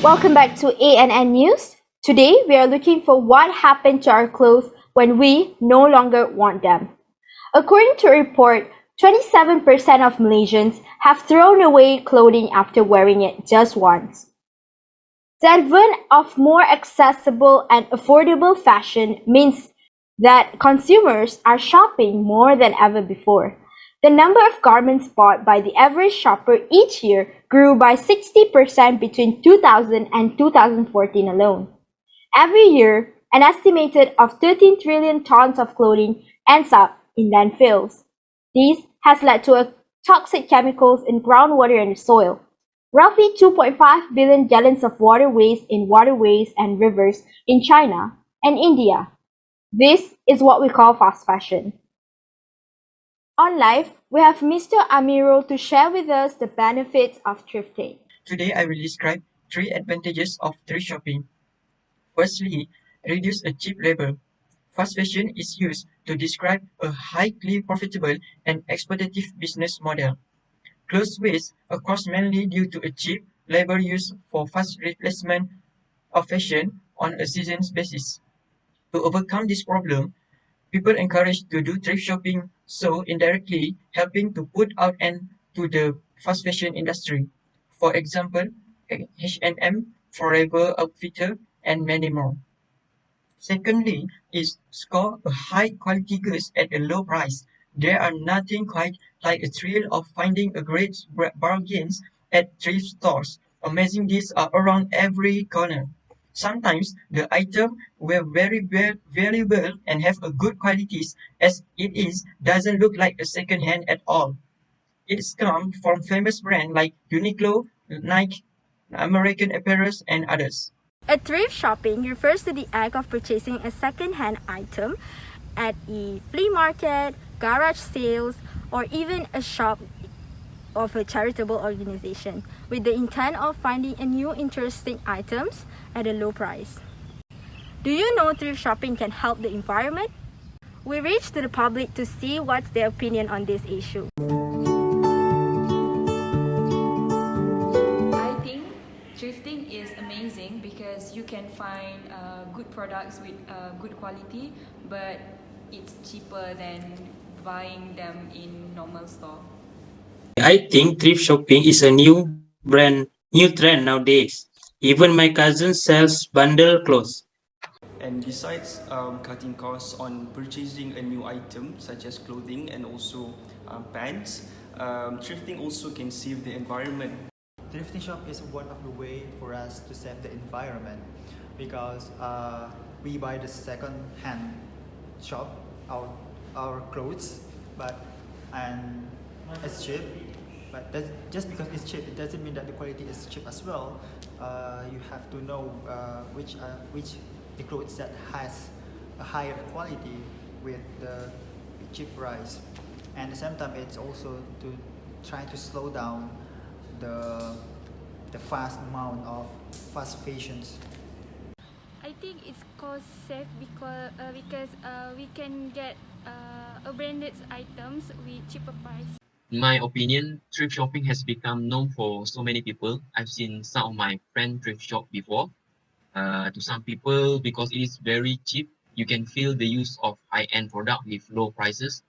Welcome back to ANN News. Today we are looking for what happened to our clothes when we no longer want them. According to a report, 27% of Malaysians have thrown away clothing after wearing it just once. The advent of more accessible and affordable fashion means that consumers are shopping more than ever before. The number of garments bought by the average shopper each year grew by 60% between 2000 and 2014 alone. Every year, an estimated of 13 trillion tons of clothing ends up in landfills. This has led to toxic chemicals in groundwater and the soil. Roughly 2.5 billion gallons of water waste in waterways and rivers in China and India. This is what we call fast fashion. On live, we have Mr. Amirul to share with us the benefits of thrifting. Today I will describe three advantages of thrift shopping. Firstly, reduce a cheap labor. Fast fashion is used to describe a highly profitable and exploitative business model. Clothes waste occurs mainly due to a cheap labor used for fast replacement of fashion on a seasonal basis. To overcome this problem, people encouraged to do thrift shopping, so indirectly helping to put out end to the fast fashion industry. For example, H&M, Forever Outfitter, and many more. Secondly, is score a high quality goods at a low price. There are nothing quite like a thrill of finding a great bargains at thrift stores. Amazing deals are around every corner. Sometimes the item were very valuable and have a good qualities as it is doesn't look like a second hand at all. It's come from famous brands like Uniqlo, Nike, American Apparel and others. A thrift shopping refers to the act of purchasing a second-hand item at a flea market, garage sales, or even a shop of a charitable organization with the intent of finding a new interesting items at a low price. Do you know thrift shopping can help the environment? We reached to the public to see what's their opinion on this issue. I think thrifting is amazing because you can find good products with good quality, but it's cheaper than buying them in normal store. I think thrift shopping is a new trend nowadays. Even my cousin sells bundle clothes. And besides cutting costs on purchasing a new item such as clothing and also pants, thrifting also can save the environment. Thrifting shop is one of the way for us to save the environment because we buy the second hand shop our clothes, but and it's cheap. But just because it's cheap, it doesn't mean that the quality is cheap as well. You have to know which the clothes that has a higher quality with the cheap price. And at the same time, it's also to try to slow down the fast amount of fast fashions. I think it's cost safe because we can get a branded items with cheaper price. In my opinion, thrift shopping has become known for so many people. I've seen some of my friends thrift shop before. To some people, because it is very cheap, you can feel the use of high-end product with low prices.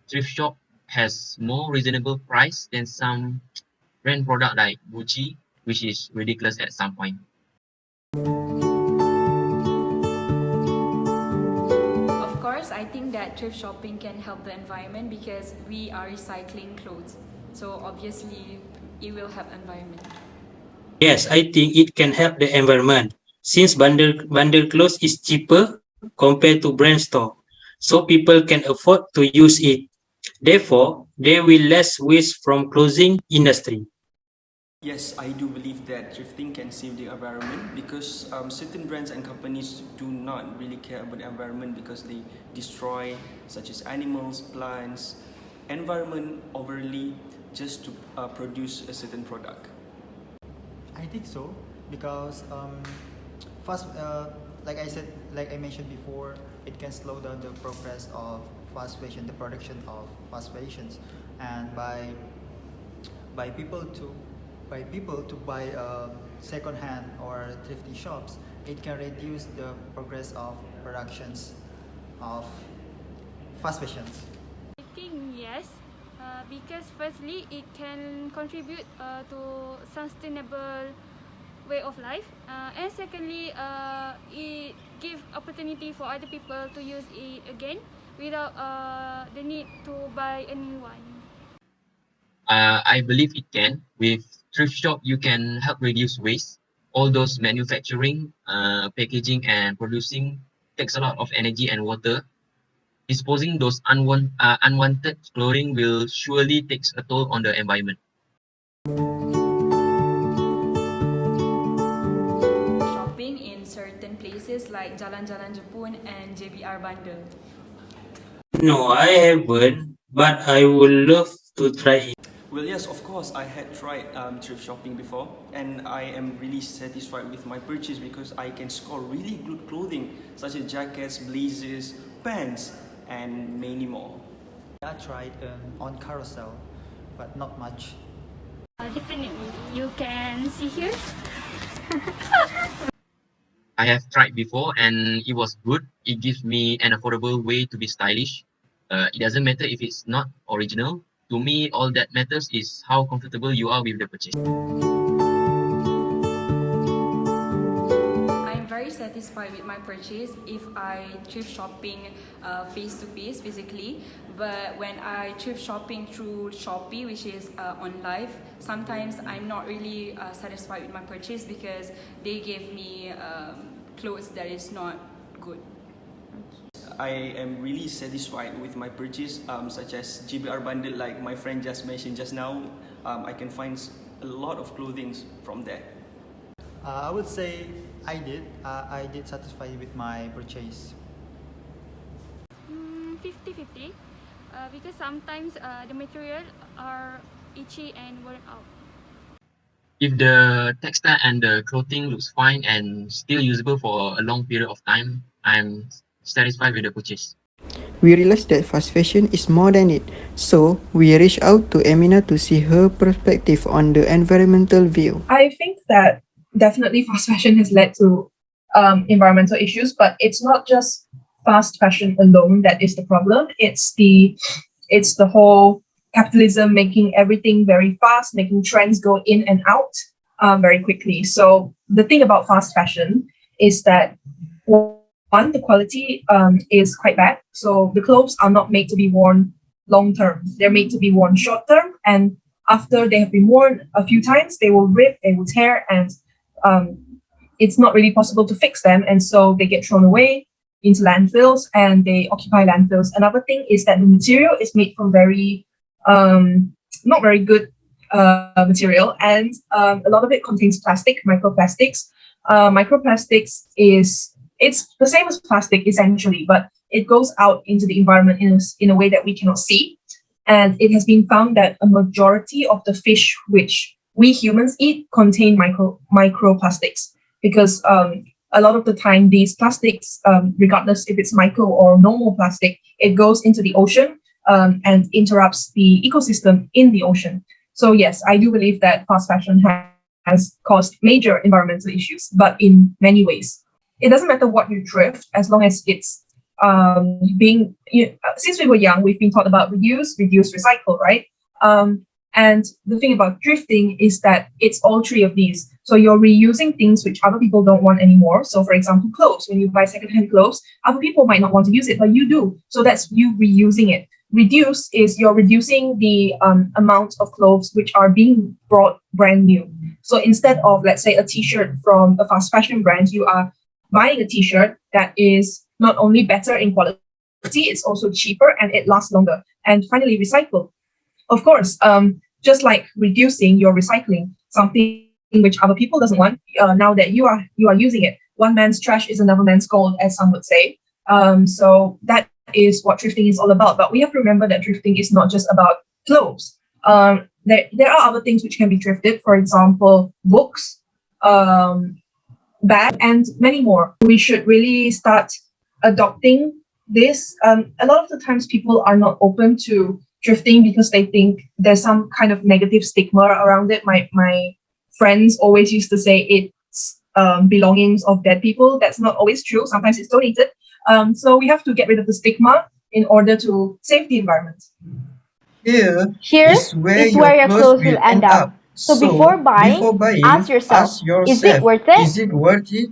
Thrift shop has more reasonable price than some brand product like Gucci, which is ridiculous at some point. Of course, I think that thrift shopping can help the environment because we are recycling clothes. So obviously, it will help environment. Yes, I think it can help the environment since bundle clothes is cheaper compared to brand store. So people can afford to use it. Therefore, there will less waste from clothing industry. Yes, I do believe that thrifting can save the environment because certain brands and companies do not really care about the environment because they destroy such as animals, plants, environment overly just to produce a certain product. I think so because fast, like I mentioned before, it can slow down the progress of fast fashion, the production of fast fashions, and by people to by people to buy second-hand or thrifty shops, it can reduce the progress of productions of fast fashions. I think yes, because firstly it can contribute to sustainable way of life, and secondly it give opportunity for other people to use it again without the need to buy a new one. I believe it can. With thrift shop, you can help reduce waste. All those manufacturing, packaging, and producing takes a lot of energy and water. Disposing those unwanted clothing will surely takes a toll on the environment. Shopping in certain places like Jalan-Jalan Jepun and JBR Bundle. No, I haven't, but I would love to try it. Well, yes, of course, I had tried thrift shopping before, and I am really satisfied with my purchase because I can score really good clothing such as jackets, blazers, pants, and many more. I tried on carousel, but not much. Definitely, you can see here. I have tried before and it was good. It gives me an affordable way to be stylish. It doesn't matter if it's not original. To me, all that matters is how comfortable you are with the purchase. I'm very satisfied with my purchase if I thrift shopping face to face physically, but when I thrift shopping through Shopee, which is on live, sometimes I'm not really satisfied with my purchase because they gave me clothes that is not good. I am really satisfied with my purchase, such as GBR bundle, like my friend just mentioned just now. I can find a lot of clothing from there. I would say I did satisfied with my purchase. 50-50, because sometimes the material are itchy and worn out. If the textile and the clothing looks fine and still usable for a long period of time, I'm satisfied with the purchase. We realized that fast fashion is more than it, so we reached out to Emina to see her perspective on the environmental view. I think that definitely fast fashion has led to environmental issues, but it's not just fast fashion alone that is the problem. It's the whole capitalism making everything very fast, making trends go in and out very quickly. So the thing about fast fashion is that one, the quality is quite bad. So the clothes are not made to be worn long term. They're made to be worn short term, and after they have been worn a few times, they will rip, they will tear, and it's not really possible to fix them. And so they get thrown away into landfills and they occupy landfills. Another thing is that the material is made from very, not very good material, and a lot of it contains plastic, microplastics. Microplastics it's the same as plastic essentially, but it goes out into the environment in a way that we cannot see. And it has been found that a majority of the fish which we humans eat contain microplastics, because a lot of the time these plastics, regardless if it's micro or normal plastic, it goes into the ocean and interrupts the ecosystem in the ocean. So yes, I do believe that fast fashion has caused major environmental issues, but in many ways. It doesn't matter what you thrift, as long as it's since we were young, we've been taught about reuse, recycle, right? And the thing about thrifting is that it's all three of these. So you're reusing things which other people don't want anymore. So for example, clothes, when you buy secondhand clothes, other people might not want to use it, but you do. So that's you reusing it. Reduce is you're reducing the amount of clothes which are being brought brand new. So instead of, let's say, a t-shirt from a fast fashion brand, you are buying a t-shirt that is not only better in quality, it's also cheaper and it lasts longer. And finally, recycle. Of course, just like reducing, you're recycling something which other people doesn't want. Now that you are using it, one man's trash is another man's gold, as some would say. So that is what thrifting is all about. But we have to remember that thrifting is not just about clothes. There are other things which can be thrifted. For example, books, bag, and many more. We should really start adopting this. A lot of the times people are not open to thrifting because they think there's some kind of negative stigma around it. My friends always used to say it's belongings of dead people. That's not always true. Sometimes it's donated. So we have to get rid of the stigma in order to save the environment. Here Here is where is your where your clothes clothes will will end end up. up. So before So, buying, before ask buying, yourself, ask is it yourself, worth it? is it worth it?